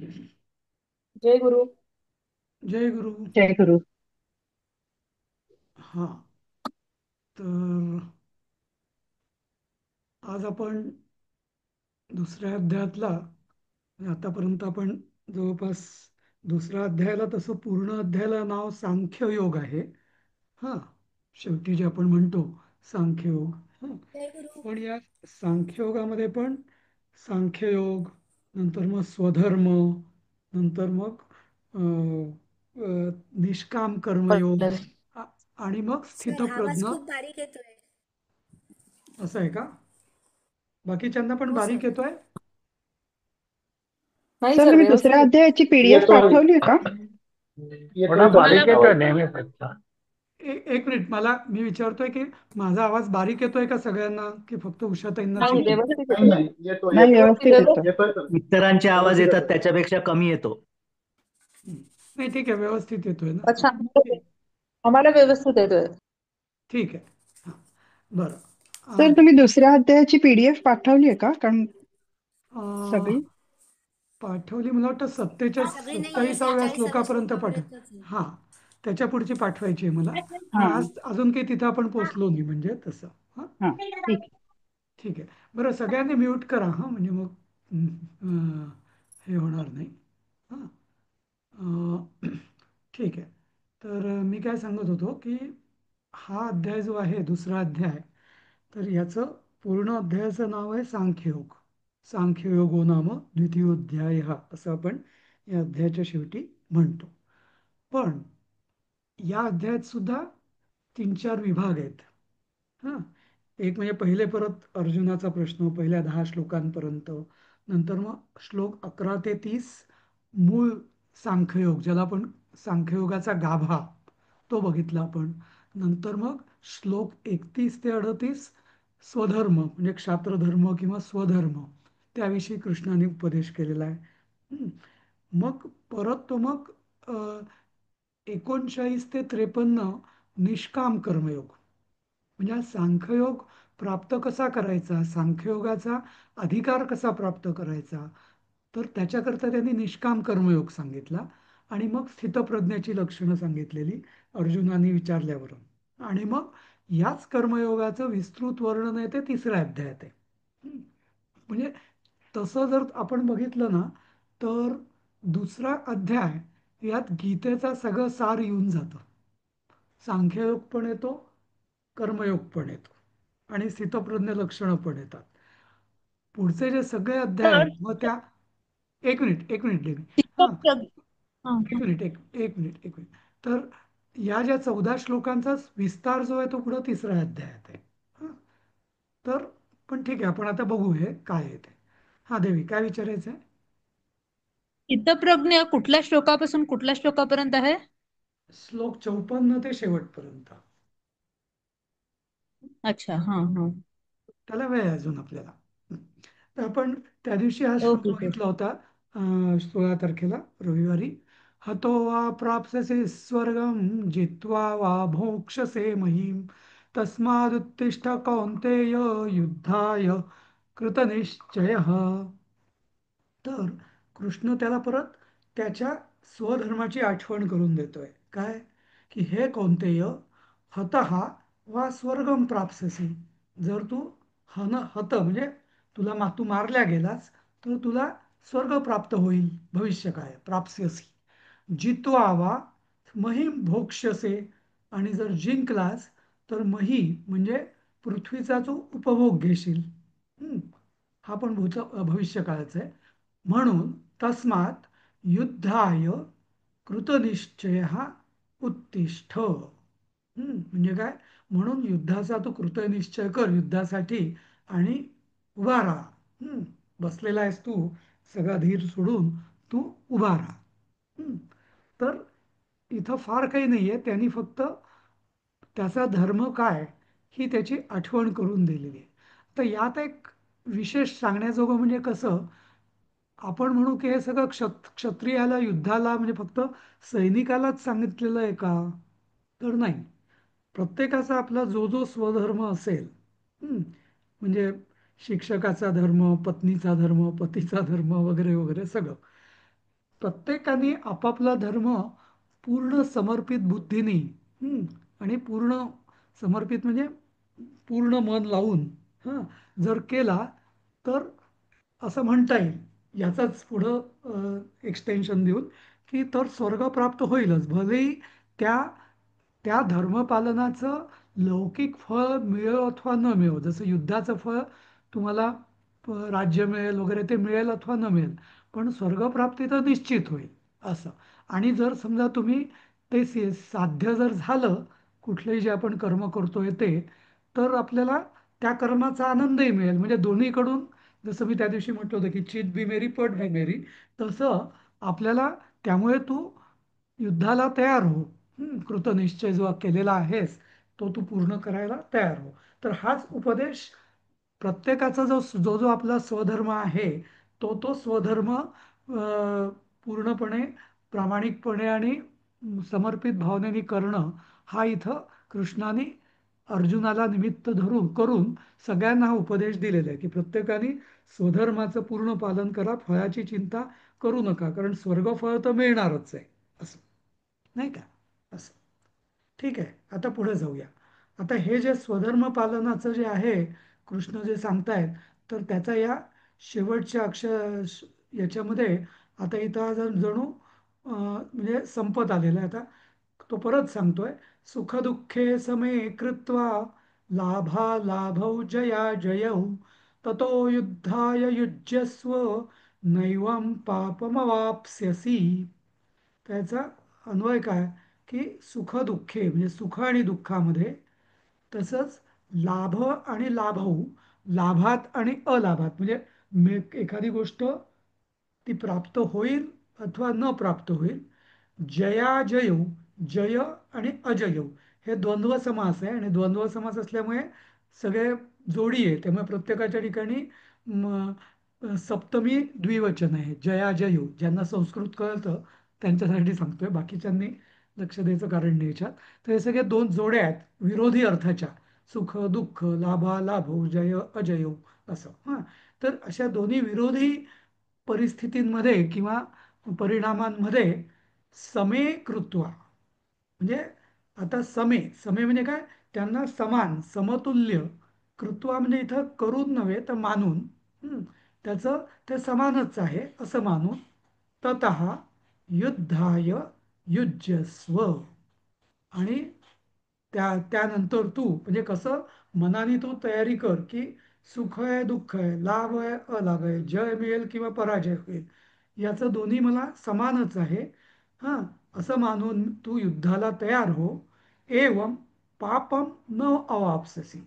जय गुरु. जय गुरु. जय गुरु. हा. तर आज आपण दुसऱ्या अध्यायातला म्हणजे आतापर्यंत आपण जवळपास दुसऱ्या अध्यायाला तसं पूर्ण अध्यायाला नाव सांख्ययोग आहे. हा. शेवटी जे आपण म्हणतो सांख्ययोग. हा. जय गुरु. पण या सांख्ययोगामध्ये पण सांख्ययोग, नंतर मग स्वधर्म, नंतर मग निष्काम कर्मयोग, बरं. आ- आणि मग सर, आवाज स्थितप्रज्ञ. खूप बारीक येतोय. असं आहे का? बाकीच्यांना पण हो बारीक सर. येतोय? नाही सर सर, तुम्ही व्यवस्थित दुसऱ्या येतो. अध्यायाची पीडीएफ येतोय. पाठवली आहे का? थोडा तुम्हाला बारीक येतोय नेहमीपेक्षा. एक मिनिट, मी विचारतोय की माझा आवाज बारीक येतोय का सगळ्यांना, की फक्त उषाताईंनाच नाही, येतोय? व्यवस्थित नाही येतो. नाही, येतोय नाही, येतोय. व्यवस्थित व्यवस्थित येतो. येतो. येतोय तर. इतरांचे आवाज व्यवस्थित येतात येतोय. त्याच्यापेक्षा कमी येतो. नाही, ठीक आहे, व्यवस्थित येतोय ना? अच्छा, ठीक. आम्हाला व्यवस्थित येतोय. ठीक आहे. हां. बरं. सर आज तुम्ही दुसऱ्या अध्यायाची पीडीएफ पाठवली आहे का? कारण अं, सगळी पाठवली, मला वाटतं सगळी नाहीये, 27व्या 47व्या श्लोकापर्यंत पाठव. श्लोकापर्यंतच आहे. हां. त्याच्या पुढची पाठवायची आहे मला. पण हा आज अजून काही तिथं आपण पोचलो नाही, म्हणजे तसं. हां. हा ठीक आहे. ठीक आहे. बरं, सगळ्यांनी म्यूट करा हां, म्हणजे मग हे होणार नाही. हां. ठीक आहे. तर मी काय सांगत होतो की हा अध्याय जो आहे दुसरा अध्याय, तर याचं पूर्ण अध्यायाचं नाव आहे सांख्ययोग. सांख्ययोगो नाम द्वितीयोध्याय, असं आपण या अध्यायाच्या शेवटी म्हणतो. पण या अध्यायात सुद्धा तीन चार विभाग आहेत. हां. एक म्हणजे पहिले परत अर्जुनाचा प्रश्न पहिल्या 10 श्लोकांपर्यंत, नंतर मग श्लोक 11 ते 30 मूळ सांख्ययोग, ज्याला आपण सांख्ययोगाचा गाभा, तो बघितला आपण. नंतर मग श्लोक 31 ते 38 स्वधर्म म्हणजे क्षात्रधर्म किंवा स्वधर्म, त्याविषयी कृष्णाने उपदेश केलेला आहे. हं. मग परत तो मग 39 ते 53 निष्काम कर्मयोग, म्हणजे हा सांख्ययोग प्राप्त कसा करायचा, सांख्ययोगाचा अधिकार कसा प्राप्त करायचा, तर त्याच्याकरता त्यांनी निष्काम कर्मयोग सांगितला. आणि मग स्थितप्रज्ञाची लक्षणं सांगितलेली अर्जुनाने विचारल्यावरून. आणि मग याच कर्मयोगाचं विस्तृत वर्णन आहे ते तिसऱ्या अध्यायात आहे. हं. म्हणजे तसं जर आपण बघितलं ना, तर दुसरा अध्याय यात गीतेचा सगळं सार येऊन जातं. सांख्ययोग पण येतो, कर्मयोग पण येतो, आणि स्थितप्रज्ञ लक्षणं पण येतात. पुढचे जे सगळे अध्याय तर आहेत मग त्या एक मिनिट देवी. हां. चित्तप्रज्ञ. हा, एक मिनिट एक मिनिट. तर या ज्या 14 श्लोकांचा विस्तार जो आहे तो पुढे तिसऱ्या अध्यायात आहे. हां. तर पण ठीक आहे, आपण आता बघू हे काय आहे ते. हा देवी, काय विचारायचं आहे? चित्तप्रज्ञ कुठल्या श्लोकापासून कुठल्या श्लोकापर्यंत आहे? श्लोक 54 ते शेवटपर्यंत. अच्छा, हा हा. त्याला वेळ आहे अजून आपल्याला. तर आपण त्या दिवशी हा श्लोक ओके सर. बघितला होता, 16 तारखेला, रविवारी. हतो वा प्राप्स्यसे स्वर्गं जित्वा वा भोक्ष्यसे महीम, तस्मादुत्तिष्ठ कौन्तेय, युद्धाय कृतनिश्चयः. तर कृष्ण त्याला परत त्याच्या स्वधर्माची आठवण करून देतोय. काय? की हे कौंतेय, हतः वा स्वर्गम प्राप्स्यसि. जर तू हत म्हणजे तू मारल्या गेलास, तर तुला स्वर्ग प्राप्त होईल, भविष्य काय प्राप्स्यसि. जित्वा वा महीम भोक्ष्यसे, आणि जर जिंकलास तर मही म्हणजे पृथ्वीचा तू उपभोग घेशील. हं. हा पण भविष्य काळाचा आहे. म्हणून तस्मात युद्धाय कृतनिश्चय उत्तिष्ठ. म्हणजे काय? म्हणून युद्धाचा तू कृतनिश्चय कर, युद्धासाठी, आणि उभा राहा. बसलेला आहेस तू, सगळा धीर सोडून तू उभा राहा. हं. तर इथं फार काही नाहीये, त्यांनी फक्त त्याचा धर्म काय ही त्याची आठवण करून दिलेली आहे. तर यात एक विशेष सांगण्याजोगं म्हणजे कसं, आपण म्हणू की हे सगळं क्षत्रियाला युद्धाला म्हणजे फक्त सैनिकालाच सांगितलेलं आहे का? तर नाही. प्रत्येकाचा आपला जो जो स्वधर्म असेल, हं, म्हणजे शिक्षकाचा धर्म, पत्नीचा धर्म, पतीचा धर्म, वगैरे वगैरे सगळं, प्रत्येकाने आपापला धर्म पूर्ण समर्पित बुद्धीने, हं, आणि पूर्ण समर्पित म्हणजे पूर्ण मन लावून, हां, जर केला तर असं म्हणता येईल, याचाच पुढं एक्सटेन्शन देऊन, की तर स्वर्ग प्राप्त होईलच, भलेही त्या त्या धर्मपालनाचं लौकिक फळ मिळो अथवा न मिळो. जसं युद्धाचं फळ तुम्हाला राज्य मिळेल वगैरे, ते मिळेल अथवा न मिळेल, पण स्वर्गप्राप्ती तर निश्चित होईल असं. आणि जर समजा तुम्ही ते साध्य जर झालं, कुठलंही जे आपण कर्म करतोय ते, तर आपल्याला त्या कर्माचा आनंदही मिळेल. म्हणजे दोन्हीकडून, जसं मी त्या दिवशी म्हटलं होतं की चित बी मेरी पट बी मेरी, तसं आपल्याला त्यामुळे तू युद्धाला तयार हो. कृतनिश्चय जो केलेला आहेस तो तू पूर्ण करायला तयार हो. तर हाच उपदेश प्रत्येकाचा जो जो जो आपला स्वधर्म आहे, तो स्वधर्म पूर्णपणे प्रामाणिकपणे आणि समर्पित भावनेने करणं, हा इथं कृष्णाने अर्जुनाला निमित्त धरून करून सगळ्यांना हा उपदेश दिलेला आहे, की प्रत्येकाने स्वधर्माचं पूर्ण पालन करा, फळाची चिंता करू नका, कारण स्वर्गफळ तर मिळणारच आहे असं, नाही का? असं. ठीक आहे, आता पुढे जाऊया. आता हे जे स्वधर्म पालनाचं जे आहे, कृष्ण जे सांगतायत, तर त्याचा या शेवटच्या याच्यामध्ये आता इथं जणू म्हणजे संपत आलेला आहे. आता तो परत सांगतोय, सुखदुःखे समे कृत्वा लाभालाभौ जया जयौ ततो युद्धाय युज्यस्व नैवं पापमवाप्स्यसी. त्याचा अन्वय काय, की सुख दुःखे म्हणजे सुख आणि दुःखामध्ये, तसंच लाभ आणि लाभऊ, लाभात आणि अलाभात, म्हणजे एखादी गोष्ट ती प्राप्त होईल अथवा न प्राप्त होईल, जयाजयौ, जय आणि अजयौ, हे द्वंद्व समास आहे. आणि द्वंद्व समास असल्यामुळे सगळे जोडी आहे, त्यामुळे प्रत्येकाच्या ठिकाणी सप्तमी द्विवचन आहे. जयाजयौ, ज्यांना संस्कृत कळतं त्यांच्यासाठी सांगतोय, बाकीच्यांनी लक्ष द्यायचं कारण नाही याच्यात. तर हे सगळे दोन जोड्या आहेत विरोधी अर्थाच्या, सुख दुःख, लाभालाभो, जय अजयो, असं. हां, तर अशा दोन्ही विरोधी परिस्थितींमध्ये किंवा परिणामांमध्ये समे कृत्वा, म्हणजे आता समे समे म्हणजे काय, त्यांना समान समतुल्य, कृत्वा म्हणजे इथं करून नव्हे तर मानून, त्याचं ते समानच आहे असं मानून, ततः युद्धाय युज्यस्व, आणि त्यानंतर तू म्हणजे कसं, मनाने तू तयारी कर, की सुख आहे दुःख आहे, लाभ आहे अलाभ आहे, जय मिळेल किंवा पराजय होईल, याचं दोन्ही मला समानच आहे, हां, असं मानून तू युद्धाला तयार हो. एवं पापम न अवाप्स्यसी,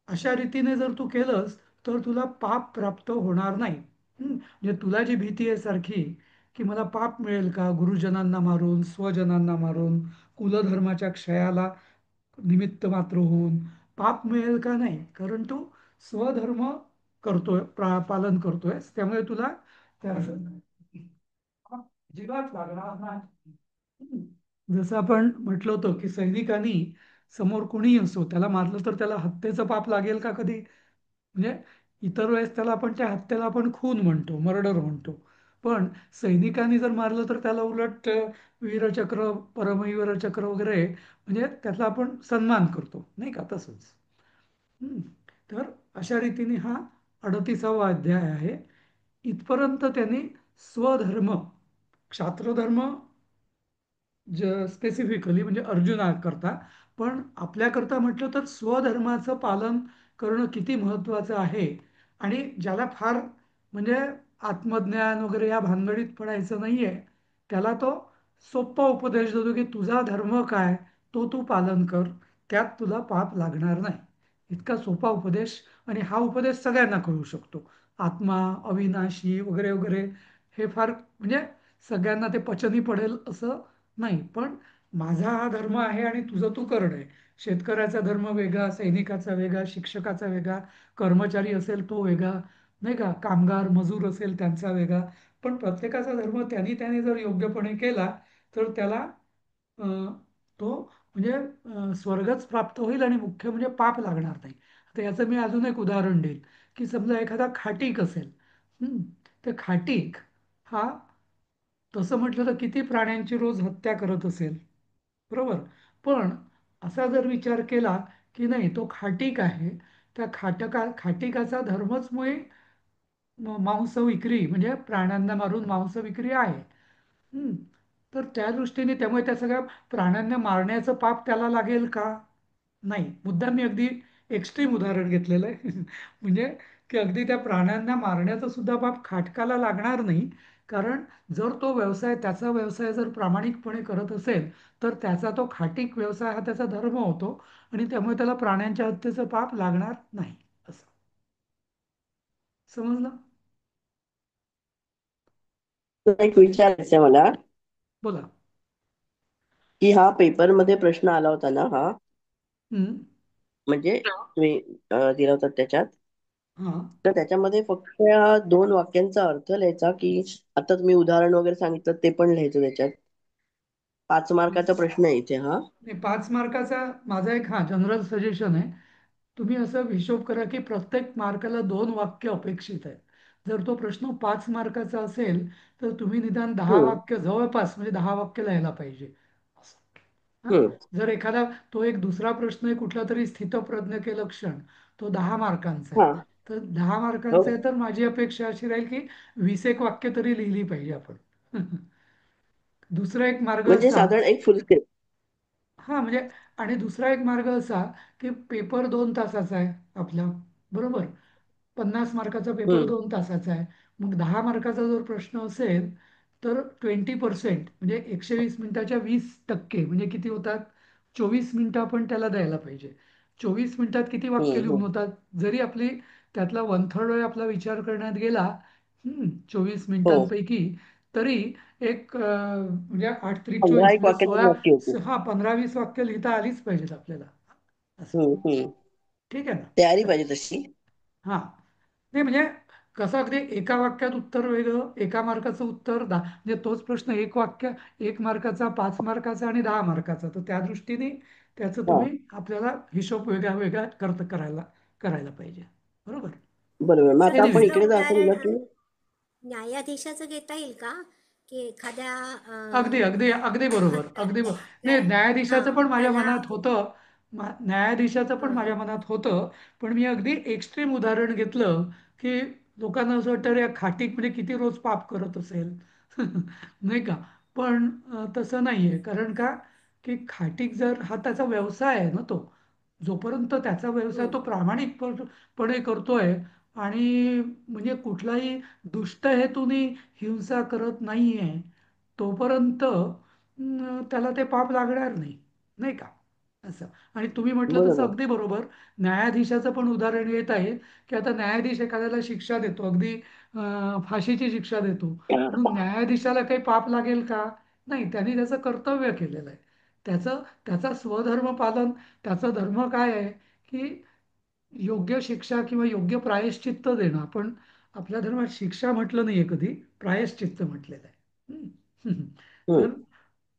अशा रीतीने जर तू केलंस तर तुला पाप प्राप्त होणार नाही. म्हणजे तुला जी भीती आहे सारखी, की मला पाप मिळेल का, गुरुजनांना मारून, स्वजनांना मारून, कुलधर्माच्या क्षयाला निमित्त मात्र होऊन पाप मिळेल का, नाही, कारण तू स्वधर्म करतोय, पालन करतोय, त्यामुळे तुला त्या अजिबात लागणार नाही. जसं आपण म्हटलं होतं, की सैनिकांनी समोर कोणीही असो त्याला मारलं तर त्याला हत्येचं पाप लागेल का कधी? म्हणजे इतर वेळेस त्याला आपण त्या हत्येला आपण खून म्हणतो, मर्डर म्हणतो, पण सैनिकांनी जर मारलं तर त्याला उलट वीरचक्र, परमवीर चक्र वगैरे, म्हणजे त्याचा आपण सन्मान करतो, नाही का? तसंच. हम्म. तर अशा रीतीने हा 38वा अध्याय आहे. इथपर्यंत त्यांनी स्वधर्म, क्षात्रधर्म स्पेसिफिकली म्हणजे अर्जुनाकरता, पण आपल्याकरता म्हटलं तर स्वधर्माचं पालन करणं किती महत्त्वाचं आहे. आणि ज्याला फार म्हणजे आत्मज्ञान वगैरे या भानगडीत पडायचं नाही आहे, त्याला तो सोप्पा उपदेश देतो, की तुझा धर्म काय तो तू पालन कर, त्यात तुला पाप लागणार नाही. इतका सोपा उपदेश, आणि हा उपदेश सगळ्यांना कळू शकतो. आत्मा अविनाशी वगैरे वगैरे हे फार म्हणजे सगळ्यांना ते पचनी पडेल असं नाही, पण माझा हा धर्म आहे आणि तुझं तू करणं आहे. शेतकऱ्याचा धर्म वेगळा, सैनिकाचा वेगळा, शिक्षकाचा वेगळा, कर्मचारी असेल तो वेगळा, नाही का, कामगार मजूर असेल त्यांचा वेगळा, पण प्रत्येकाचा धर्म त्यांनी त्याने जर योग्यपणे केला तर त्याला अं, तो म्हणजे स्वर्गच प्राप्त होईल, आणि मुख्य म्हणजे पाप लागणार नाही. आता याचं मी अजून एक उदाहरण देईल, की समजा एखादा खाटीक असेल, हं, तर खाटीक हा तसं म्हटलं तर किती प्राण्यांची रोज हत्या करत असेल, बरोबर. पण असा जर विचार केला की नाही, तो खाटीक आहे, त्या खाटिकाचा धर्मच मुळे मांस विक्री म्हणजे प्राण्यांना मारून मांस विक्री आहे. हम्म. तर त्या दृष्टीने त्यामुळे त्या सगळ्या प्राण्यांना मारण्याचं पाप त्याला लागेल का? नाही. मुद्दाम मी अगदी एक्स्ट्रीम उदाहरण घेतलेलं आहे म्हणजे की अगदी त्या प्राण्यांना मारण्याचं सुद्धा पाप खाटकाला लागणार नाही. कारण जर तो व्यवसाय, त्याचा व्यवसाय जर प्रामाणिकपणे करत असेल तर त्याचा तो खाटीक व्यवसाय हा त्याचा धर्म होतो आणि त्यामुळे त्याला प्राण्यांच्या हत्येचं पाप लागणार नाही. असं समजलं? तर एक विचारायचं मला, बोला. की हा पेपरमध्ये प्रश्न आला होता ना हा, हम्म. म्हणजे तुम्ही दिला होता त्याच्यात, हा. तर त्याच्यामध्ये फक्त या 2 वाक्यांचा अर्थ लिहायचा, की आता तुम्ही उदाहरण वगैरे सांगितलं ते पण लिहायचं त्याच्यात? 5 मार्काचा प्रश्न आहे इथे हा. नाही, 5 मार्काचा माझा एक जनरल सजेशन आहे. तुम्ही असं हिशोब करा की प्रत्येक मार्काला 2 वाक्य अपेक्षित आहेत. जर तो प्रश्न 5 मार्काचा असेल तर तुम्ही निदान 10 वाक्य, जवळपास म्हणजे 10 वाक्य लिहायला पाहिजे असं. हा. हम्म. जर एखादा तो एक दुसरा प्रश्न आहे कुठला तरी स्थितप्रज्ञ के लक्षण, तो 10 मार्कांचा आहे. हा. तर 10 मार्कांचा आहे हो. तर माझी अपेक्षा अशी राहील की 20 एक वाक्य तरी लिहिली पाहिजे आपण दुसरा एक मार्ग म्हणजे असा. साधारण एक फुल स्केप. हा म्हणजे, आणि दुसरा एक मार्ग असा की पेपर 2 तासाचा आहे आपला, बरोबर. 50 मार्काचा पेपर हम्म. 2 तासाचा आहे. मग 10 मार्काचा जर प्रश्न असेल तर 20% म्हणजे 120 मिनिटाच्या 20% म्हणजे किती होतात? 24 मिनिटं आपण त्याला द्यायला पाहिजे. 24 मिनिटात किती वाक्य लिहून हम्म. होतात? जरी आपली त्यातला 1/3 वेळ आपला विचार करण्यात गेला 24 हो, मिनिटांपैकी, तरी एक म्हणजे 15 8 त्रिक 24 एक म्हणजे वाक्याची नक्की होती. 15-20 वाक्य लिहिता आलीच पाहिजेत आपल्याला असं. हम्म. ठीक आहे ना? तयारी तर पाहिजे तशी. हा, नाही म्हणजे कसं अगदी एका वाक्यात उत्तर वेगळं, एका मार्काचं उत्तर 10 म्हणजे तोच प्रश्न 1 वाक्य, 1 मार्काचा, 5 मार्काचा आणि 10 मार्काचा. तर त्या दृष्टीने त्याचं हा, तुम्ही आपल्याला हिशोब वेगळा वेगळा करायला करायला पाहिजे, बरोबर. बरोबर. मग सर आता आपण एनिवे, दुसरं इकडे जायचं उदाहरण झालं की न्यायाधीशाचं घेता येईल का? की एखाद्या अगदी अगदी अगदी बरोबर, अगदी बरोबर. नाही, न्यायाधीशाचं पण माझ्या त्याला मनात होतं. न्यायाधीशाचं पण हां माझ्या मनात होतं. पण मी अगदी एक्स्ट्रीम उदाहरण घेतलं की लोकांना असं वाटतं "अरे, खाटीक म्हणजे किती रोज पाप करत असेल नाही का. पण तसं नाहीये. कारण का की खाटीक जर हा त्याचा व्यवसाय आहे ना, तो जोपर्यंत त्याचा व्यवसाय तो प्रामाणिकपणे करतोय आणि म्हणजे कुठलाही दुष्ट हेतूने हिंसा करत नाहीये, तोपर्यंत त्याला ते पाप लागणार नाही, नाही का. असं. आणि तुम्ही म्हटलं तसं बरोबर. अगदी बरोबर. न्यायाधीशाचं पण उदाहरण येत आहे की आता न्यायाधीश एखाद्याला शिक्षा देतो, अगदी फाशीची शिक्षा देतो, म्हणून न्यायाधीशाला काही पाप लागेल का? नाही, त्यांनी त्याचं कर्तव्य केलेलं आहे. त्याचा स्वधर्म पालन. त्याचा धर्म काय आहे की योग्य शिक्षा किंवा योग्य प्रायश्चित्त देणं. आपण आपल्या धर्मात शिक्षा म्हटलं नाहीये कधी, प्रायश्चित्त म्हटलेलं आहे. हम्म. तर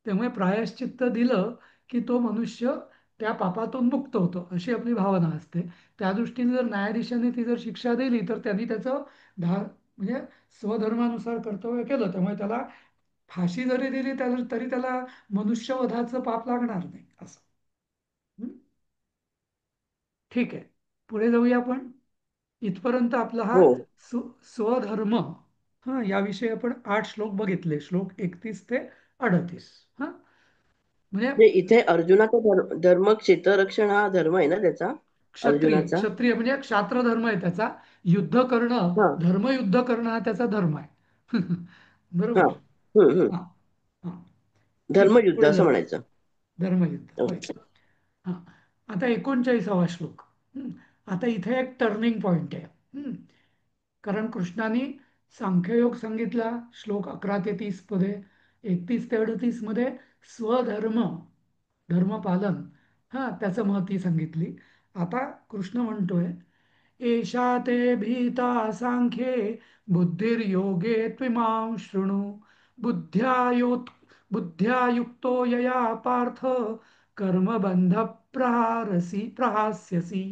त्यामुळे प्रायश्चित्त दिलं की तो मनुष्य त्या पापातून मुक्त होतो, अशी आपली भावना असते. त्या दृष्टीने जर न्यायाधीशाने ती जर शिक्षा दिली तर त्यांनी त्याचं म्हणजे स्वधर्मानुसार कर्तव्य केलं, त्यामुळे त्याला फाशी जरी दिली तरी त्याला मनुष्यवधाचं पाप लागणार नाही असं. हं? ठीक आहे, पुढे जाऊया आपण. इथपर्यंत आपला हा हो. स्वधर्म, हा याविषयी आपण 8 श्लोक बघितले, श्लोक 31 ते 38. हा म्हणजे म्हणजे इथे अर्जुनाचा धर्म क्षेत्ररक्षण हा धर्म आहे ना त्याचा, क्षत्रिय अर्जुनाचा. क्षत्रिय म्हणजे क्षात्र धर्म आहे त्याचा. युद्ध करणं, हा. धर्मयुद्ध करणं हा त्याचा धर्म आहे हा. बरोबर. हम्म. हा. हा. ठीक आहे, धर्मयुद्ध पुढे असं जाऊया. म्हणायचं. धर्मयुद्ध, होय. ओके. हा. आता 39वा श्लोक. आता इथे एक टर्निंग पॉइंट आहे. कारण कृष्णाने सांख्ययोग सांगितला श्लोक 11 ते 30 मध्ये. 31 ते 38 मध्ये स्वधर्म, धर्मपालन, हा त्याचं महती सांगितली. आता कृष्ण म्हणतोय एषा ते भीता सांख्ये बुद्धिर्योगे त्विमां शृणु बुद्ध्या युक्तो यया पार्थ कर्मबंध प्रहास्यसि.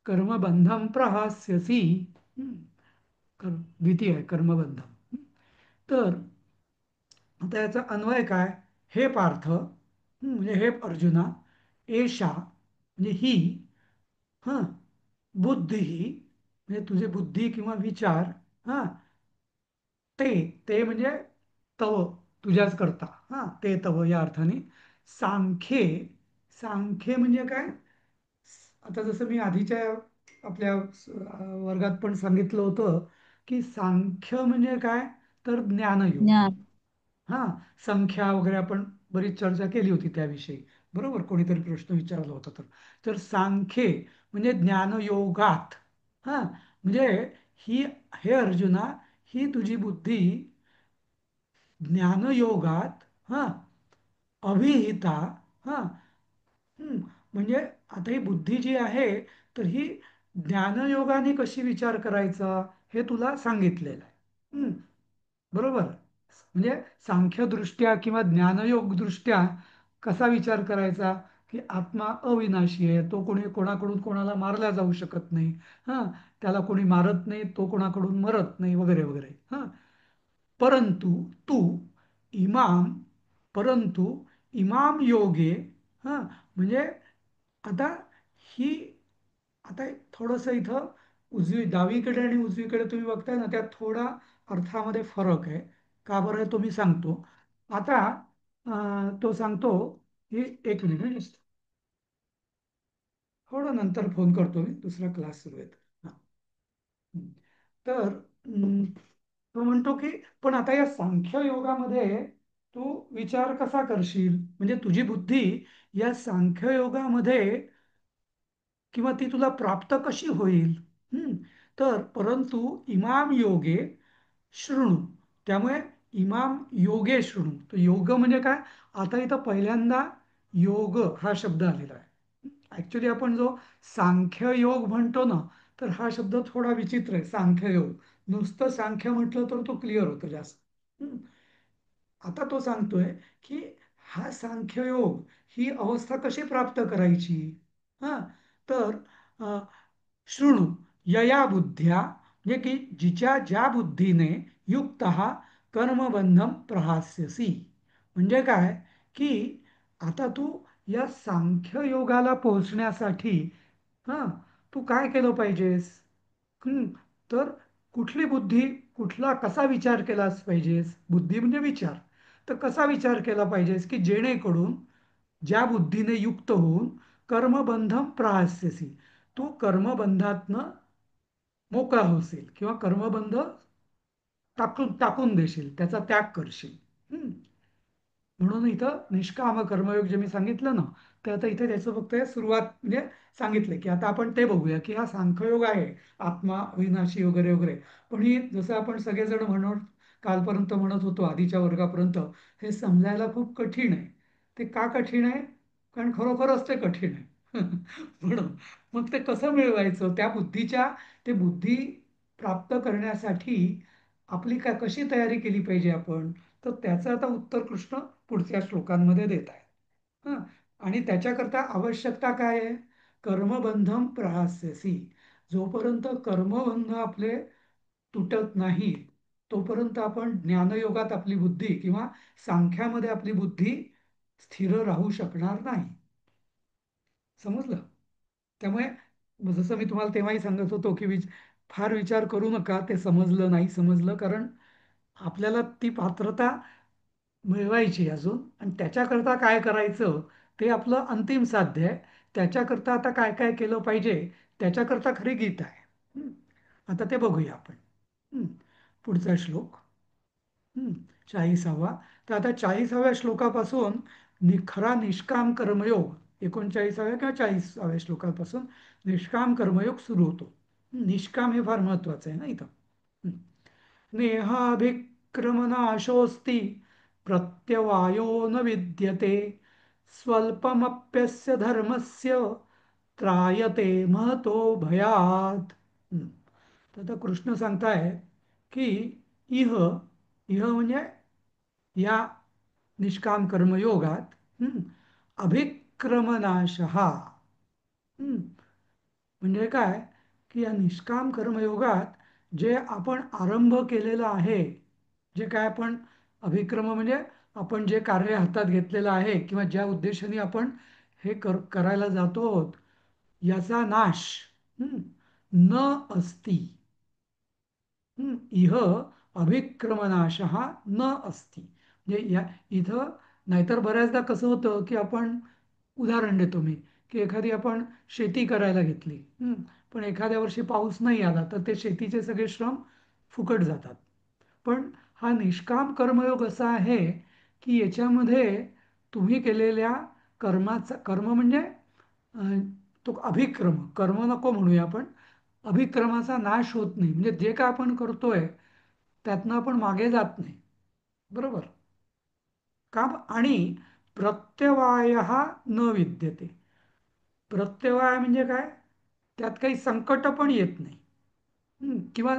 कर्मबंधम प्रहास्यसि. द्वितीय आहे कर्मबंधम. तर आता याचा अन्वय काय? हे पार्थ, म्हणजे हे अर्जुना, एषा म्हणजे ही, हा, बुद्धी म्हणजे तुझे बुद्धी किंवा विचार, हा, ते ते म्हणजे तव, तुझ्याच करता, हा, ते तव या अर्थाने, सांख्ये, सांख्य म्हणजे काय? आता जसं मी आधीच्या आपल्या वर्गात पण सांगितलं होतं की सांख्य म्हणजे काय, तर ज्ञानयोग. ज्ञान. हा, संख्या वगैरे आपण बरीच चर्चा केली होती त्याविषयी, बरोबर, कोणीतरी प्रश्न विचारला होता तर सांख्ये म्हणजे ज्ञानयोगात, हा, म्हणजे ही, हे अर्जुना, ही तुझी बुद्धी ज्ञानयोगात, हा, अभिहिता, हा, म्हणजे आता ही बुद्धी जी आहे, तर ही ज्ञानयोगाने कशी विचार करायचा हे तुला सांगितलेलं आहे. बरोबर. म्हणजे सांख्यदृष्ट्या किंवा ज्ञानयोग दृष्ट्या कसा विचार करायचा, की आत्मा अविनाशी आहे, तो कोणी कोणाकडून कोणाला मारला जाऊ शकत नाही, हा, त्याला कोणी मारत नाही, तो कोणाकडून मरत नाही, वगैरे वगैरे, हा. परंतु तू इमाम, परंतु इमाम योगे, हा, म्हणजे आता ही, आता थोडंसं इथं डावीकडे आणि उजवीकडे तुम्ही बघताय ना, त्यात थोडा अर्थामध्ये फरक आहे. का बरं आहे तो मी सांगतो. आता तो सांगतो की, एक मिनिट नुसतं, थोडं नंतर फोन करतो मी, दुसरा क्लास सुरू आहे. हा. हम्म. तर तो म्हणतो की, पण आता या सांख्य योगामध्ये तू विचार कसा करशील, म्हणजे तुझी बुद्धी या सांख्य योगामध्ये किंवा ती तुला प्राप्त कशी होईल. हम्म. तर परंतु इमाम योगे शृणु, त्यामुळे इमाम योगे शृणु, तर योग म्हणजे काय, आता इथं पहिल्यांदा योग हा शब्द आलेला आहे. ऍक्च्युली आपण जो सांख्य योग म्हणतो ना, तर हा शब्द थोडा विचित्र आहे. सांख्य योग, नुसतं सांख्य म्हटलं तर तो क्लिअर होतो जास्त. हम्म. आता तो सांगतोय की हा सांख्ययोग, ही अवस्था कशी प्राप्त करायची, हा, तर शृणु यया बुद्ध्या, म्हणजे की जिच्या ज्या बुद्धीने युक्त कर्मबंधम प्रहास्यसी, म्हणजे काय, की आता तू या सांख्य योगाला पोहोचण्यासाठी, हा, तू काय केलं पाहिजेस. हम्म, तर कुठली बुद्धी, कुठला कसा विचार केलाच पाहिजेस, बुद्धी म्हणजे विचार, तर कसा विचार केला पाहिजेस की जेणेकरून ज्या बुद्धीने युक्त होऊन कर्मबंधम प्रहास्यसी, तू कर्मबंधातनं मोकळा होशील किंवा कर्मबंध टाकून टाकून देशील, त्याचा त्याग करशील. हम्म. म्हणून इथं निष्काम कर्मयोग जे मी सांगितलं ना, ते आता इथे त्याचं फक्त सुरुवात म्हणजे सांगितले की आता आपण ते बघूया की हा सांख्ययोग आहे, आत्मा अविनाशी वगैरे वगैरे. पण ही जसं आपण सगळेजण कालपर्यंत म्हणत होतो, आधीच्या वर्गापर्यंत, हे समजायला खूप कठीण आहे. ते का कठीण आहे? कारण खरोखरच ते कठीण आहे. म्हणून मग ते कसं मिळवायचं, त्या बुद्धीच्या, ते बुद्धी प्राप्त करण्यासाठी आपली काय, कशी तयारी केली पाहिजे आपण, तर त्याचं आता उत्तर कृष्ण पुढच्या श्लोकांमध्ये देत आहे. हं. आणि त्याच्याकरता आवश्यकता काय आहे? कर्मबंधम प्रहास्यसी, जोपर्यंत कर्मबंध आपले तुटत नाही, तोपर्यंत आपण ज्ञानयोगात आपली बुद्धी किंवा सांख्यामध्ये आपली बुद्धी स्थिर राहू शकणार नाही. समजलं? त्यामुळे जसं मी तुम्हाला तेव्हाही सांगत होतो की फार विचार करू नका, ते समजलं नाही समजलं, कारण आपल्याला ती पात्रता मिळवायची अजून, आणि त्याच्याकरता काय करायचं ते आपलं अंतिम साध्य आहे. त्याच्याकरता आता काय काय केलं पाहिजे, त्याच्याकरता खरी गीता आहे. हं. आता ते बघूया आपण. हं. पुढचा श्लोक, 40वा. तर आता 40व्या श्लोकापासून खरा निष्काम कर्मयोग, 39व्या किंवा 40व्या श्लोकापासून निष्काम कर्मयोग सुरू होतो. निष्काम हे फार महत्वाचं आहे ना इथं. हं. नेहाभिक्रमनाशोऽस्ति प्रत्यवायो न विद्यते स्वल्पमप्यस्य धर्मस्य त्रायते महतो भयात्. तर आता कृष्ण सांगताय की इह, इह म्हणजे या निष्काम कर्मयोगात, अभिक्रमनाश, म्हणजे काय, की या निष्काम कर्मयोगात जे आपण आरंभ केलेलं आहे, जे काय आपण अभिक्रम म्हणजे आपण जे कार्य हातात घेतलेलं आहे किंवा ज्या उद्देशाने आपण हे करायला जातो आहोत याचा नाश हं, न अस्ति. इह अभिक्रमनाशः न अस्ति. म्हणजे इथं नाहीतर बऱ्याचदा कसं होतं की आपण उदाहरण देतो मी की एखादी आपण शेती करायला घेतली पण एखाद्या वर्षी पाऊस नाही आला तर ते शेतीचे सगळे श्रम फुकट जातात. पण हा निष्काम कर्मयोग असा आहे की याच्यामध्ये तुम्ही केलेल्या कर्माचा कर्म म्हणजे अं, तो अभिक्रम कर्म नको म्हणूया आपण अभिक्रमाचा नाश होत नाही म्हणजे जे काय आपण करतोय त्यातनं आपण मागे जात नाही. बरोबर का आणि प्रत्यवाय न विद्यते. प्रत्यवाय म्हणजे काय त्यात काही संकट पण येत नाही किंवा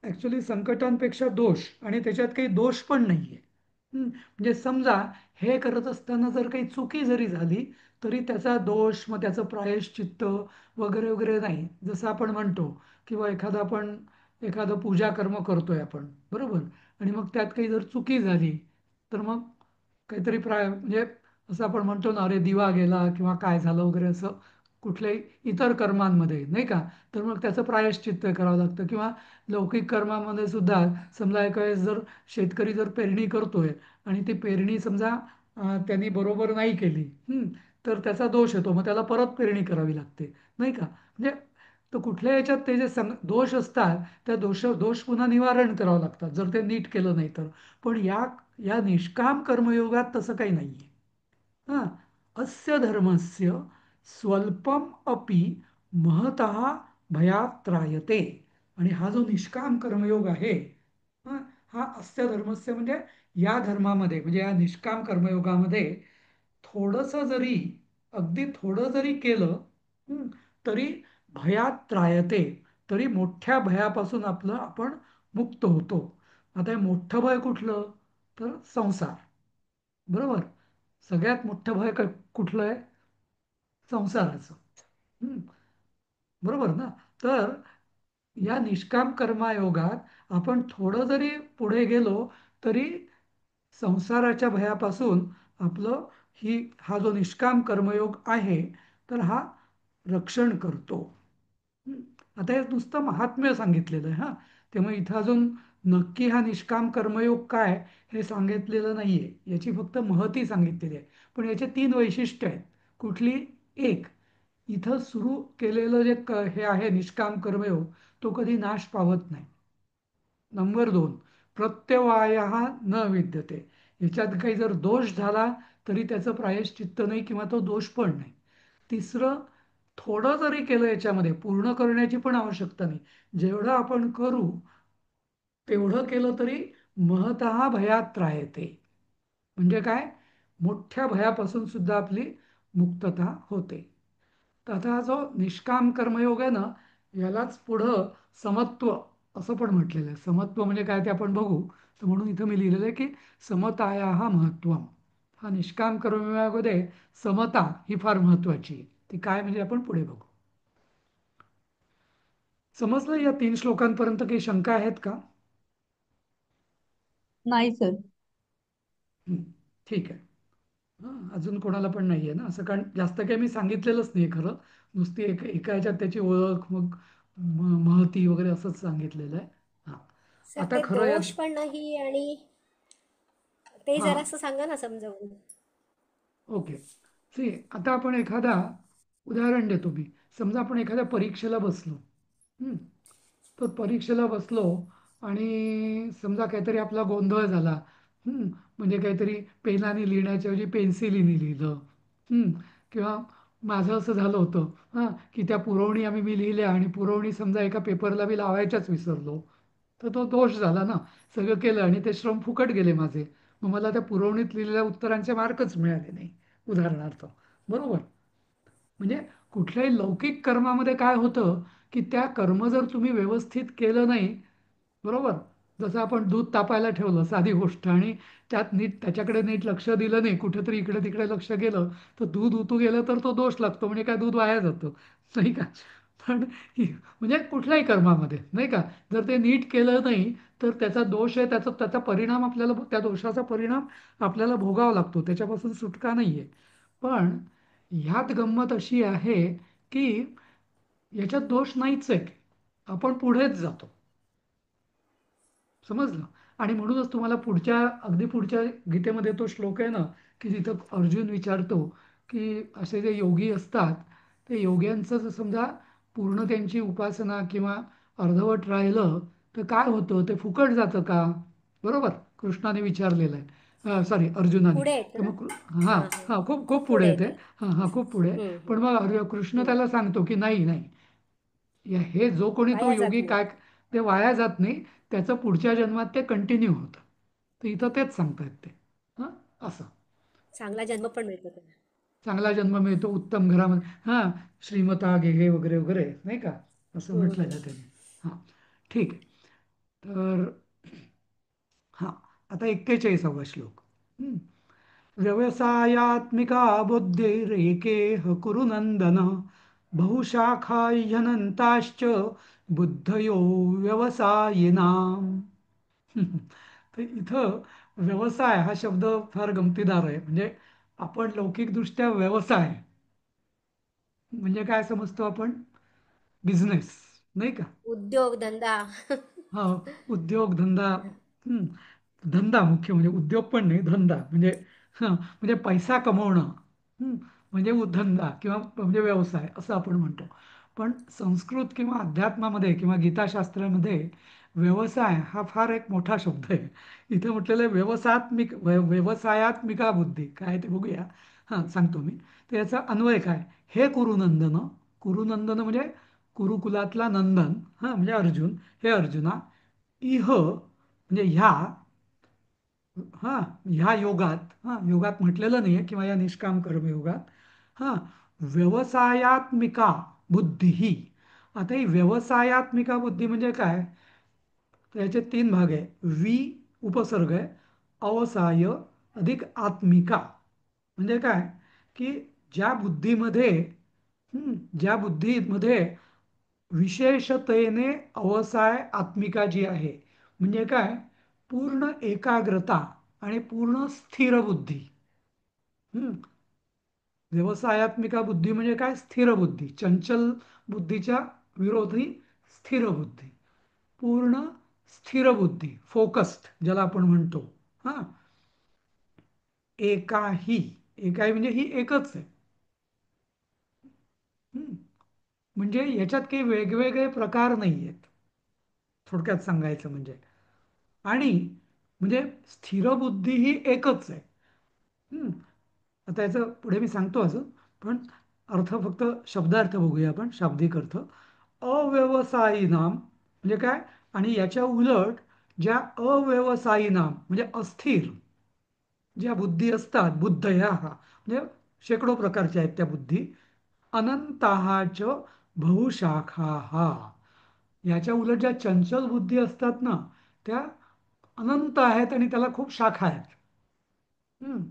ऍक्च्युली संकटांपेक्षा दोष आणि त्याच्यात काही दोष पण नाहीये. म्हणजे समजा हे करत असताना जर काही चुकी जरी झाली तरी त्याचा दोष मग त्याचं प्रायश्चित्त वगैरे वगैरे नाही. जसं आपण म्हणतो किंवा एखादं पूजा कर्म करतोय आपण बरोबर आणि मग त्यात काही जर चुकी झाली तर मग काहीतरी म्हणजे असं आपण म्हणतो ना अरे दिवा गेला किंवा काय झालं वगैरे असं कुठल्याही इतर कर्मांमध्ये नाही का तर मग त्याचं प्रायश्चित्त करावं लागतं किंवा लौकिक कर्मामध्ये सुद्धा समजा एका वेळेस जर शेतकरी जर पेरणी करतोय आणि ती पेरणी समजा त्यांनी बरोबर नाही केली तर त्याचा दोष येतो मग त्याला परत पेरणी करावी लागते नाही का म्हणजे तर कुठल्या याच्यात ते जे दोष असतात त्या दोष पुन्हा निवारण करावं लागतात जर ते नीट केलं नाही तर. पण या निष्काम कर्मयोगात तसं काही नाहीये. हा अस्य धर्मस्य स्वल्पम अपि महतः भयात त्रायते. आणि हा जो निष्काम कर्मयोग आहे हा हा अस्य धर्मस्य म्हणजे या धर्मामध्ये म्हणजे या निष्काम कर्मयोगामध्ये थोडंसं जरी अगदी थोडं जरी केलं तरी भयात त्रायते तरी मोठ्या भयापासून आपण मुक्त होतो. आता हे मोठं भय कुठलं तर संसार. बरोबर सगळ्यात मोठं भय कुठलं आहे संसाराचं. हं, बरोबर ना. तर या निष्काम कर्मायोगात आपण थोडं जरी पुढे गेलो तरी संसाराच्या भयापासून आपलं हा जो निष्काम कर्मयोग आहे तर हा रक्षण करतो. हं, आता हे नुसतं महात्म्य सांगितलेलं आहे हा. त्यामुळे इथं अजून नक्की हा निष्काम कर्मयोग काय हे सांगितलेलं नाहीये याची फक्त महती सांगितलेली आहे. पण याचे 3 वैशिष्ट्य आहेत. कुठली एक इथं सुरू केलेलं जे हे आहे निष्काम कर्मयोग तो कधी नाश पावत नाही. नंबर 2 प्रत्यवाय न विद्यते. याच्यात काही जर दोष झाला तरी त्याचं प्रायश्चित्त नाही किंवा तो दोष पण नाही. तिसरं थोडं जरी केलं याच्यामध्ये पूर्ण करण्याची पण आवश्यकता नाही. जेवढं आपण करू तेवढं केलं तरी महतः भयात त्रायते. म्हणजे काय मोठ्या भयापासून सुद्धा आपली मुक्तता होते. तर आता हा जो निष्काम कर्मयोग आहे ना यालाच पुढं समत्व असं पण म्हटलेलं आहे. समत्व म्हणजे काय ते आपण बघू. तर म्हणून इथं मी लिहिलेलं आहे की समताया महत्त्वम. हा निष्काम कर्मयोगामध्ये समता ही फार महत्वाची आहे. ती काय म्हणजे आपण पुढे बघू. समजलं या 3 श्लोकांपर्यंत काही शंका आहेत का? नाही सर. ठीक आहे. अजून कोणाला पण नाहीये ना असं कारण जास्त काही मी सांगितलेलंच नाही खरं. नुसती एका ह्याच्यात त्याची ओळख मग महती वगैरे असंच सांगितलेलं आहे. हा सर आता ते खरं या दोष पण नाही आणि ते हा जरासं सांगा ना समजावून. ओके. सी आता आपण एखादा उदाहरण देतो मी. समजा आपण एखाद्या परीक्षेला बसलो. हं. तर परीक्षेला बसलो आणि समजा काहीतरी आपला गोंधळ झाला. म्हणजे काहीतरी पेनाने लिहिण्याच्या ऐवजी पेन्सिलीने लिहिलं. हं. किंवा माझं असं झालं होतं हां की त्या पुरवणी मी लिहिल्या आणि पुरवणी समजा एका पेपरला मी लावायच्याच विसरलो. तर तो दोष झाला ना. सगळं केलं आणि ते श्रम फुकट गेले माझे. मग मला त्या पुरवणीत लिहिलेल्या उत्तरांचे मार्कच मिळाले नाही उदाहरणार्थ. बरोबर म्हणजे कुठल्याही लौकिक कर्मामध्ये काय होतं की त्या कर्म जर तुम्ही व्यवस्थित केलं नाही बरोबर जसं आपण दूध तापायला ठेवलं साधी गोष्ट आणि त्याच्याकडे नीट लक्ष दिलं नाही कुठेतरी इकडे तिकडे लक्ष गेलं तर दूध उतू गेलं तर तो दोष लागतो म्हणजे काय दूध वाया जातं नाही का. पण म्हणजे कुठल्याही कर्मामध्ये नाही का, जर ते नीट केलं नाही तर त्याचा दोष आहे, त्याचा त्याचा परिणाम आपल्याला, त्या दोषाचा परिणाम आपल्याला भोगावा लागतो, त्याच्यापासून सुटका नाही आहे. पण ह्यात गंमत अशी आहे की याच्यात दोष नाहीच आहे, आपण पुढेच जातो. समजलं? आणि म्हणूनच तुम्हाला अगदी पुढच्या गीतेमध्ये तो श्लोक आहे ना, की जिथं अर्जुन विचारतो की असे जे योगी असतात, ते योग्यांचं जर समजा पूर्ण त्यांची उपासना किंवा अर्धवट राहिलं तर काय होतं, ते फुकट जातं का? बरोबर, कृष्णाने विचारलेलं आहे, सॉरी अर्जुनाने. पुढे येत तर ना. मग हां हा हा हां खूप खूप खूप पुढे पुढे येते. येते. हां हां खूप पुढे आहे. हम्म. पण मग कृष्ण हम्म. त्याला सांगतो की नाही नाही, हे जो कोणी तो वाया जात योगी नाही. काय, ते वाया जात नाही, त्याचं पुढच्या जन्मात ते कंटिन्यू होतं. तर इथं तेच सांगतायत ते. हां, असं चांगला जन्म पण मिळतो त्याला. चांगला जन्म मिळतो उत्तम घरामध्ये, हां, श्रीमता गेहे वगैरे वगैरे नाही का, असं म्हटलं हम्म. जातं. हां, ठीक आहे. तर हां, आता 41वा श्लोक. हं. व्यवसायात्मिका बुद्धिरेकेह कुरु नन्दन बहुशाखा ह्यनन्ताश्च बुद्धयो व्यवसायिनाम्. तर इथं व्यवसाय हा शब्द फार गमतीदार आहे. म्हणजे आपण लौकिकदृष्ट्या व्यवसाय म्हणजे काय समजतो आपण? बिझनेस नाही का? उद्योग धंदा. हा, उद्योग धंदा. हं. धंदा मुख्य म्हणजे उद्योग पण नाही, धंदा म्हणजे म्हणजे पैसा कमवणं. हं. म्हणजे धंदा किंवा म्हणजे व्यवसाय असं आपण म्हणतो. पण संस्कृत किंवा अध्यात्मामध्ये किंवा गीताशास्त्रामध्ये व्यवसाय हा फार एक मोठा शब्द आहे. इथे म्हटलेलं आहे व्यवसायात्मिका बुद्धी, काय ते बघूया. हां, सांगतो मी. तर याचा अन्वय काय? हे कुरुनंदन. कुरुनंदन म्हणजे कुरुकुलातला नंदन, हां, म्हणजे अर्जुन. हे अर्जुना, इह म्हणजे हा ह्या योगात, हा योगात म्हटलेलं नाहीये किंवा या निष्काम कर्मयोगात, हा व्यवसायात्मिका बुद्धी ही. आता ही व्यवसायात्मिका बुद्धी म्हणजे काय? तर याचे 3 भाग आहे. उपसर्ग आहे, अवसाय अधिक आत्मिका. म्हणजे काय, की ज्या बुद्धीमध्ये ज्या बुद्धीमध्ये विशेषतेने अवसाय आत्मिका जी आहे, म्हणजे काय, पूर्ण एकाग्रता आणि पूर्ण स्थिर बुद्धी. हम्म. व्यवसायात्मिका बुद्धी म्हणजे काय? स्थिर बुद्धी, चंचल बुद्धीच्या विरोधी स्थिर बुद्धी, पूर्ण स्थिर बुद्धी, फोकस्ड ज्याला आपण म्हणतो. हा, एकाही, एकाही म्हणजे ही एकच आहे. हम्म. म्हणजे याच्यात काही वेगवेगळे प्रकार नाही आहेत, थोडक्यात सांगायचं म्हणजे. आणि म्हणजे स्थिर बुद्धी ही एकच आहे. हम्म. आता याचं पुढे मी सांगतो अजून, पण अर्थ फक्त शब्दार्थ बघूया आपण, शाब्दिक अर्थ. अव्यवसायी नाम म्हणजे काय, आणि याच्या उलट ज्या अव्यवसायी नाम म्हणजे अस्थिर ज्या बुद्धी असतात, बुद्ध ह्या म्हणजे शेकडो प्रकारच्या आहेत त्या बुद्धी. अनंताहाच बहुशाखा, याच्या उलट ज्या चंचल बुद्धी असतात ना, त्या अनंत आहेत आणि त्याला खूप शाखा आहेत. हम्म.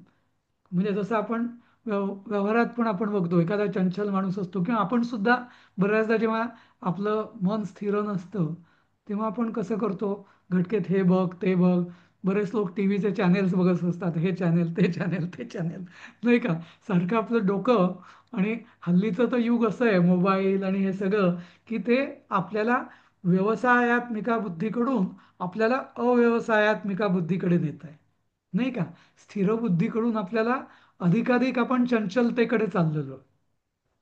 म्हणजे जसं आपण व्यवहारात पण आपण बघतो, एखादा चंचल माणूस असतो किंवा आपण सुद्धा बऱ्याचदा जेव्हा आपलं मन स्थिर नसतं तेव्हा आपण कसं करतो, घटकेत हे बघ ते बघ. बरेच लोक टी व्हीचे चॅनेल्स बघत असतात, हे चॅनेल ते चॅनेल ते चॅनेल नाही का, सारखं आपलं डोकं. आणि हल्लीचं तर युग असं आहे, मोबाईल आणि हे सगळं, की ते आपल्याला व्यवसायात्मिका बुद्धीकडून आपल्याला अव्यवसायात्मिका बुद्धीकडे नेत आहे नाही का. स्थिर बुद्धीकडून आपल्याला अधिकाधिक आपण चंचलतेकडे चाललेलो आहे,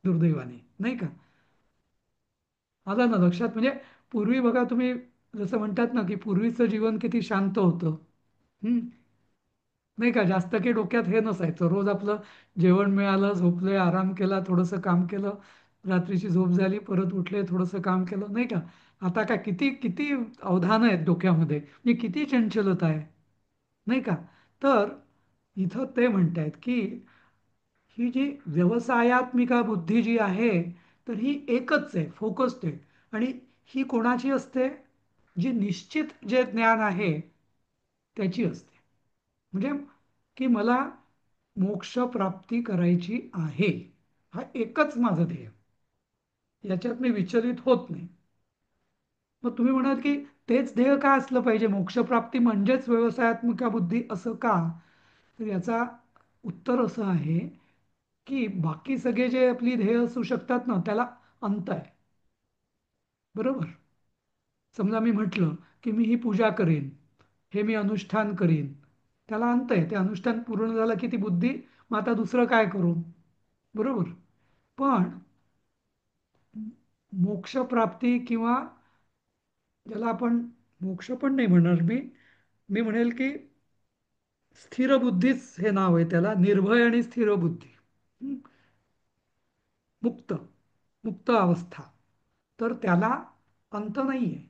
दुर्दैवाने नाही का. आलं ना लक्षात? म्हणजे पूर्वी बघा तुम्ही, जसं म्हणतात ना की पूर्वीचं जीवन किती शांत होतं. हम्म. नाही का, जास्त काही डोक्यात हे नसायचं. रोज आपलं जेवण मिळालं, झोपले, आराम केला, थोडंसं काम केलं, रात्रीची झोप झाली, परत उठले, थोडंसं काम केलं नाही का. आता काय, किती किती अवधानं आहेत डोक्यामध्ये, म्हणजे किती चंचलता आहे नाही का. तर इथं ते म्हणतायत की ही जी व्यवसायात्मिका बुद्धी जी आहे, तर ही एकच आहे, फोकस्ड आहे. आणि ही कोणाची असते? जी निश्चित जे ज्ञान आहे त्याची असते. म्हणजे की मला मोक्ष प्राप्ती करायची आहे, हा एकच माझं ध्येय. याच्यात मी विचलित होत नाही. मग तुम्ही म्हणाल की तेच ध्येय का असलं पाहिजे, मोक्षप्राप्ती म्हणजेच व्यवसायात्मिका बुद्धी असं का? तर याचा उत्तर असं आहे की बाकी सगळे जे आपली ध्येय असू शकतात ना, त्याला अंत आहे. बरोबर. समजा मी म्हटलं की मी ही पूजा करीन, हे मी अनुष्ठान करीन, त्याला अंत आहे. ते अनुष्ठान पूर्ण झालं की ती बुद्धी मग आता दुसरं काय करू. बरोबर. पण मोक्षप्राप्ती किंवा ज्याला आपण मोक्ष पण नाही म्हणणार मी, मी म्हणेल की स्थिर बुद्धीच हे नाव आहे त्याला, निर्भय आणि स्थिर बुद्धी. हं? मुक्त, मुक्त अवस्था, तर त्याला अंत नाहीये.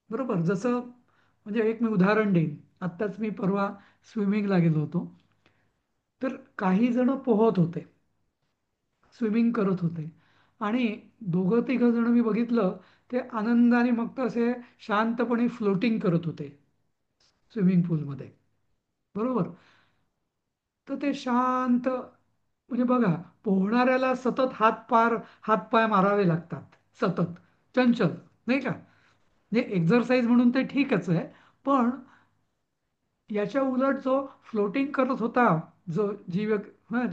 बरोबर. जसं म्हणजे एक मी उदाहरण देईन. आत्ताच मी परवा स्विमिंगला गेलो होतो. तर काही जण पोहत होते, स्विमिंग करत होते, आणि दोघं तिघं जण मी बघितलं ते आनंदाने मग असे शांतपणे फ्लोटिंग करत होते स्विमिंग पूलमध्ये. बरोबर. तर ते शांत, म्हणजे बघा, पोहणाऱ्याला सतत हातपाय मारावे लागतात, सतत चंचल, नाही का? म्हणजे एक्झरसाइज म्हणून ते ठीकच आहे. पण याच्या उलट जो फ्लोटिंग करत होता, जी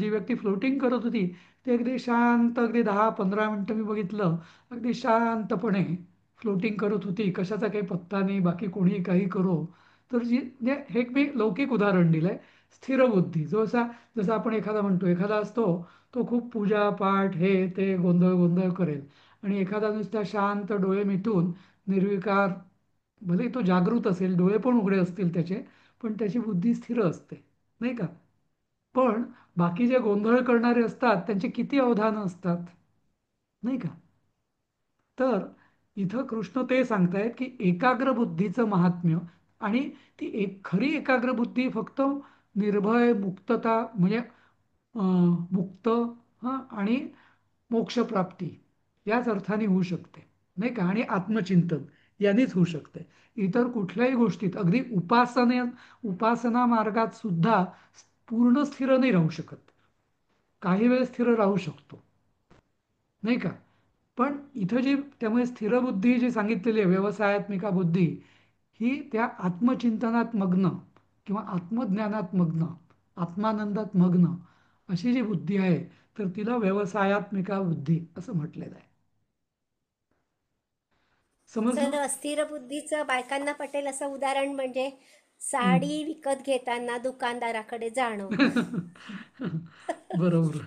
व्यक्ती फ्लोटिंग करत होती, ती अगदी शांत, अगदी 10-15 मिनिटं मी बघितलं, अगदी शांतपणे फ्लोटिंग करत होती. कशाचा काही पत्ता नाही, बाकी कोणी काही करो. तर म्हणजे हे एक मी लौकिक उदाहरण दिलंय. स्थिर बुद्धी जो असा, जसं आपण एखादा म्हणतो, एखादा असतो तो खूप पूजा पाठ हे ते गोंधळ गोंधळ करेल, आणि एखादा नुसता शांत डोळे मिटून निर्विकार, भले तो जागृत असेल, डोळे पण उघडे असतील त्याचे, पण त्याची बुद्धी स्थिर असते, नाही का? पण बाकी जे गोंधळ करणारे असतात त्यांचे किती अवधानं असतात, नाही का? तर इथं कृष्ण ते सांगतायत की एकाग्र बुद्धीचं महात्म्य, आणि ती खरी एकाग्र बुद्धी फक्त निर्भय मुक्तता म्हणजे मुक्त, आणि मोक्षप्राप्ती याच अर्थाने होऊ शकते, नाही का? आणि आत्मचिंतन यांनीच होऊ शकते. इतर कुठल्याही गोष्टीत, अगदी उपासना मार्गात सुद्धा पूर्ण स्थिर नाही राहू शकत. काही वेळ स्थिर राहू शकतो, नाही का? पण इथं जी त्यामुळे स्थिर बुद्धी जी सांगितलेली आहे, व्यवसायात्मिका बुद्धी, ही त्या आत्मचिंतनात मग्न किंवा आत्मज्ञानात मग्न, आत्मानंदात मग्न अशी जी बुद्धी आहे, तर तिला व्यवसायात्मिका बुद्धी असं म्हटलेलं आहे. समजलं? जर अस्थिर बुद्धीचं बायकांना पटेल असं उदाहरण म्हणजे हम्म. साडी विकत घेताना दुकानदाराकडे जाणं. बरोबर.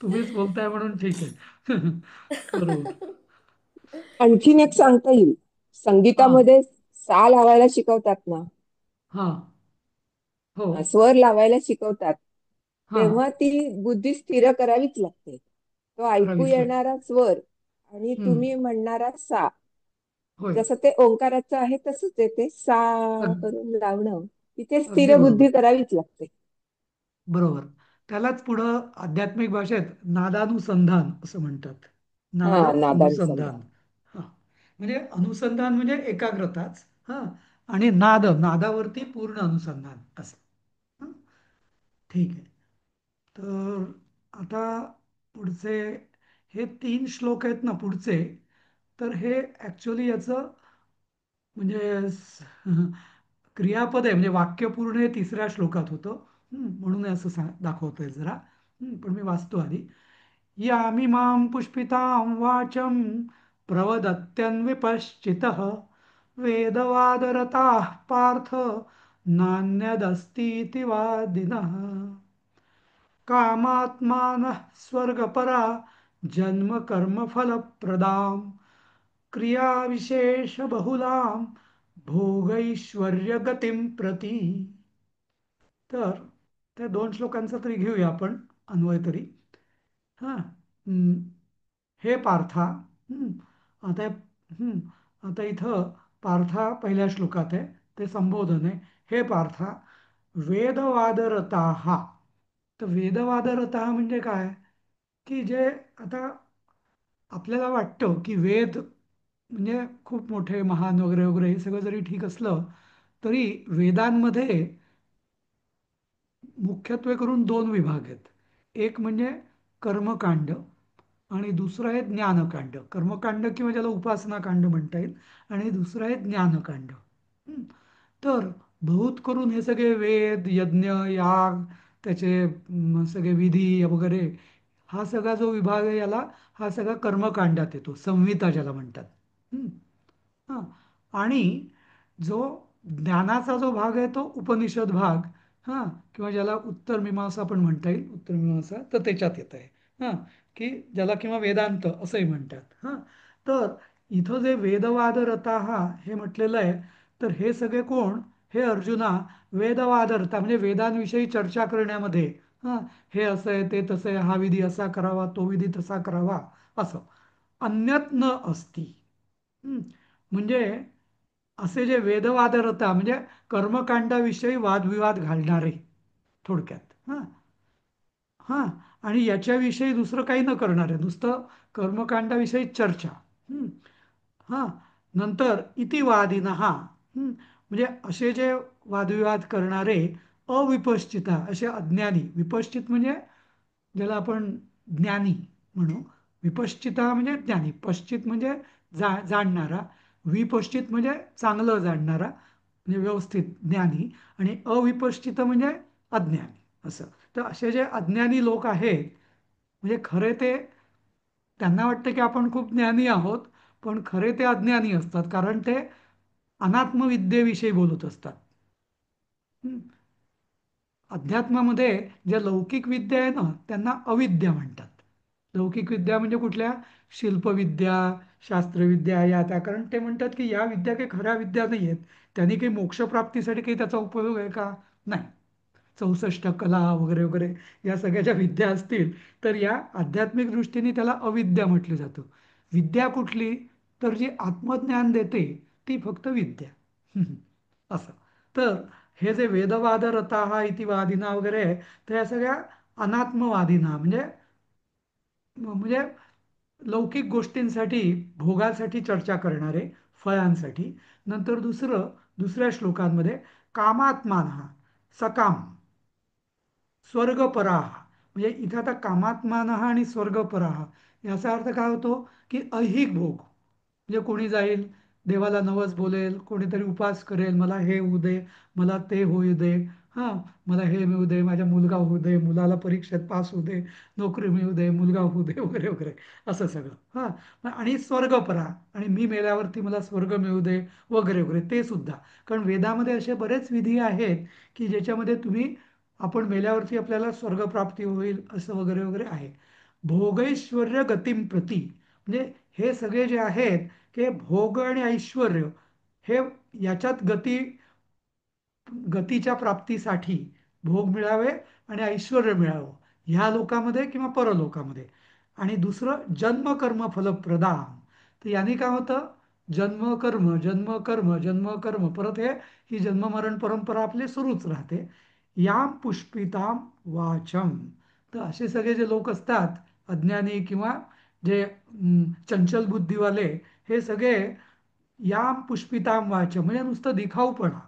तुम्हीच बोलताय म्हणून ठीक आहे. बरोबर. आणखीन एक सांगता येईल. हा. संगीतामध्ये सा लावायला शिकवतात ना, हा. हो. स्वर लावायला शिकवतात, हा. तेव्हा ती बुद्धी स्थिर करावीच लागते. तो ऐकू करावीच लागेल. येणारा स्वर आणि हम्म. तुम्ही म्हणणारा सा, होय. जसं ते ओंकाराचं आहे तसंच आहे ते सा अग- करून लावणं, तिथे अगदी स्थिर बरोबर. बुद्धी करावीच लागते. बरोबर. त्यालाच पुढं आध्यात्मिक भाषेत नादानुसंधान असं म्हणतात. हा, नाद नादानुसंधान. अनुसंधान. हा. म्हणजे अनुसंधान म्हणजे एकाग्रताच, हा, आणि नादावरती पूर्ण अनुसंधान असं. हं? ठीक आहे. तर आता पुढचे हे 3 श्लोक आहेत ना पुढचे, तर हे ऍक्च्युली याचं म्हणजे क्रियापद आहे, म्हणजे वाक्य पूर्ण हे 3ऱ्या श्लोकात होतं. म्हणून हे असं दाखवतोय जरा. पण मी वाचतो आधी. यामिमां पुष्पितां वाचं प्रवदत्यन्विपश्चितः वेदवादरताः पार्थ नान्यदस्तीति वादिनः कामात्मानः स्वर्गपरा जन्मकर्मफलप्रदां क्रियाविशेषबहुलां भोगैश्वर्यगतिं प्रति. तर त्या 2 श्लोकांचा तरी घेऊया आपण अन्वय तरी. हा. हे पार्था. हं, आता आता इथं पार्था पहिल्या श्लोकात आहे, ते संबोधन आहे. हे पार्था, वेदवादरताः. तर वेदवादरताः म्हणजे काय? की जे आता आपल्याला वाटतं की वेद म्हणजे खूप मोठे महान वगैरे वगैरे, हे सगळं जरी ठीक असलं तरी वेदांमध्ये मुख्यत्वे करून 2 विभाग आहेत. एक म्हणजे कर्मकांड आणि दुसरं आहे ज्ञानकांड. कर्मकांड किंवा ज्याला उपासना कांड म्हणता येईल. आणि दुसरं आहे ज्ञानकांड. हं. तर बहुत करून हे सगळे वेद, यज्ञ, याग, त्याचे सगळे विधी वगैरे, हा सगळा जो विभाग आहे याला, हा सगळा कर्मकांडात येतो. संहिता ज्याला म्हणतात. हं. हां. आणि जो ज्ञानाचा जो भाग आहे तो उपनिषद भाग, हां, किंवा ज्याला उत्तर मीमांसा पण म्हणता येईल, उत्तर मीमांसा, तर त्याच्यात येत आहे. हां, की ज्याला किंवा वेदांत असंही म्हणतात. हां, तर इथं जे वेदवाद रताहा हे म्हटलेलं आहे, तर हे सगळे कोण? हे अर्जुना वेदवाद रता म्हणजे वेदांविषयी चर्चा करण्यामध्ये, हां, हे असं आहे, ते तसं आहे, हा विधी असा करावा, तो विधी तसा करावा, असं अन्यत न असती. हं. म्हणजे असे जे वेदवादरता म्हणजे कर्मकांडाविषयी वादविवाद घालणारे, थोडक्यात. हां, हां. आणि याच्याविषयी दुसरं काही न करणारे, नुसतं कर्मकांडाविषयी चर्चा. हं. हां. नंतर इतिवादिनः, म्हणजे असे जे वादविवाद करणारे अविपश्चिता, असे अज्ञानी. विपश्चित म्हणजे ज्याला आपण ज्ञानी म्हणू. विपश्चिता म्हणजे ज्ञानी, पश्चित म्हणजे जाणणारा, विपश्चित म्हणजे चांगलं जाणणारा, म्हणजे व्यवस्थित ज्ञानी. आणि अविपश्चित म्हणजे अज्ञानी, असं. तर असे जे अज्ञानी लोक आहेत, म्हणजे खरे ते, त्यांना वाटतं की आपण खूप ज्ञानी आहोत, पण खरे ते अज्ञानी असतात, कारण ते अनात्मविद्येविषयी बोलत असतात. हं. अध्यात्मामध्ये ज्या लौकिक विद्या आहे ना, त्यांना अविद्या म्हणतात. लौकिक विद्या म्हणजे कुठल्या? शिल्पविद्या, शास्त्रविद्या, या त्या. कारण ते म्हणतात की या विद्या काही खऱ्या विद्या नाही आहेत, त्यांनी काही मोक्षप्राप्तीसाठी काही त्याचा उपयोग आहे का? नाही. 64 कला वगैरे वगैरे, या सगळ्या ज्या विद्या असतील, तर या आध्यात्मिक दृष्टीने त्याला अविद्या म्हटलं जातं. विद्या कुठली? तर जी आत्मज्ञान देते, ती फक्त विद्या. असं. तर हे जे वेदवाद रताः इति वादिना वगैरे आहे, तर या सगळ्या अनात्मवादिना म्हणजे म्हणजे लौकिक गोष्टींसाठी, भोगासाठी चर्चा करणारे, फळांसाठी. नंतर दुसऱ्या श्लोकांमध्ये कामात्मान, सकाम, स्वर्गपराह. म्हणजे इथं आता कामात्मानः आणि स्वर्गपराह याचा अर्थ काय होतो? की ऐहिक भोग. म्हणजे कोणी जाईल देवाला नवस बोलेल, कोणीतरी उपास करेल, मला हे होऊ दे, मला ते होऊ दे, हां, मला हे मिळू दे, माझ्या मुलगा होऊ दे, मुलाला परीक्षेत पास होऊ दे, नोकरी मिळू दे, मुलगा होऊ दे, वगैरे वगैरे, असं सगळं. हां. आणि स्वर्गपरा, आणि मी मेल्यावरती मला स्वर्ग मिळू दे, वगैरे वगैरे, ते सुद्धा. कारण वेदामध्ये असे बरेच विधी आहेत की ज्याच्यामध्ये आपण मेल्यावरती आपल्याला स्वर्गप्राप्ती होईल, असं वगैरे वगैरे आहे. भोगैश्वर्य गतिम प्रती, म्हणजे हे सगळे जे आहेत, ते भोग आणि ऐश्वर हे याच्यात गतीच्या प्राप्तीसाठी भोग मिळावे आणि ऐश्वर मिळावं, ह्या लोकामध्ये किंवा परलोकामध्ये. आणि दुसरं जन्मकर्म फलप्रदान. तर याने काय होतं? जन्मकर्म जन्मकर्म जन्मकर्म, परत ही जन्ममरण परंपरा आपली सुरूच राहते. याम पुष्पिताम वाचम. तर असे सगळे जे लोक असतात, अज्ञानी किंवा जे चंचल बुद्धीवाले, हे सगळे याम पुष्पिताम वाचम म्हणजे नुसतं दिखाऊपणा,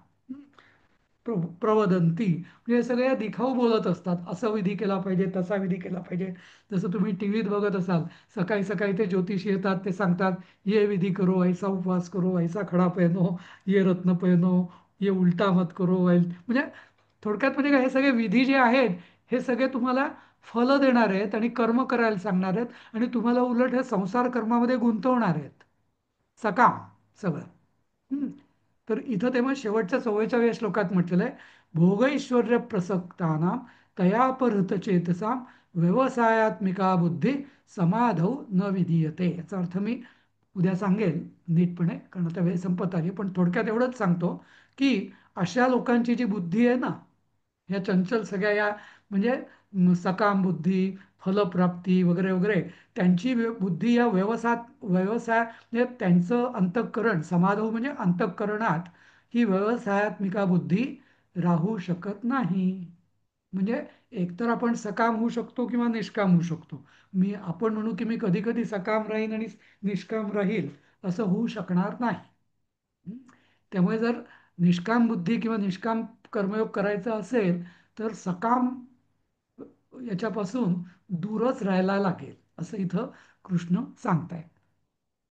प्रवदंती, म्हणजे सगळे दिखाऊ बोलत असतात. असं विधी केला पाहिजे, तसा विधी केला पाहिजे. जसं तुम्ही टी व्हीत बघत असाल, सकाळी सकाळी ते ज्योतिषी येतात, ते सांगतात, ये विधी करो, ऐसा उपवास करो, ऐसा खडा पहनो, ये रत्न पहनो, ये उलटा मत करो, म्हणजे थोडक्यात म्हणजे काय, हे सगळे विधी जे आहेत, हे सगळे तुम्हाला फल देणार आहेत आणि कर्म करायला सांगणार आहेत, आणि तुम्हाला उलट हे संसार कर्मामध्ये गुंतवणार आहेत. सकाम सगळं. हं. तर इथं तेव्हा शेवटच्या 44व्या श्लोकात म्हटलेलं आहे, भोगैश्वर्य प्रसक्तानां तयापहृत चेतसां व्यवसायात्मिका बुद्धी समाधौ न विधीयते. याचा अर्थ मी उद्या सांगेल नीटपणे, कारण आता वेळ संपत आली. पण थोडक्यात एवढंच सांगतो की अशा लोकांची जी बुद्धी आहे ना, ह्या चंचल सगळ्या या, म्हणजे सकाम बुद्धी, फलप्राप्ती वगैरे वगैरे, त्यांची बुद्धी या व्यवसाय म्हणजे त्यांचं अंतःकरण, समाधान म्हणजे अंतःकरणात ही व्यवसायात्मिका बुद्धी राहू शकत नाही. म्हणजे एकतर आपण सकाम होऊ शकतो किंवा निष्काम होऊ शकतो. आपण म्हणू की मी कधी कधी सकाम राहीन आणि निष्काम राहील, असं होऊ शकणार नाही. हं? त्यामुळे जर निष्काम बुद्धी किंवा निष्काम कर्मयोग करायचा असेल, तर सकाम याच्यापासून दूरच राहायला लागेल. असं इथं कृष्ण सांगताय.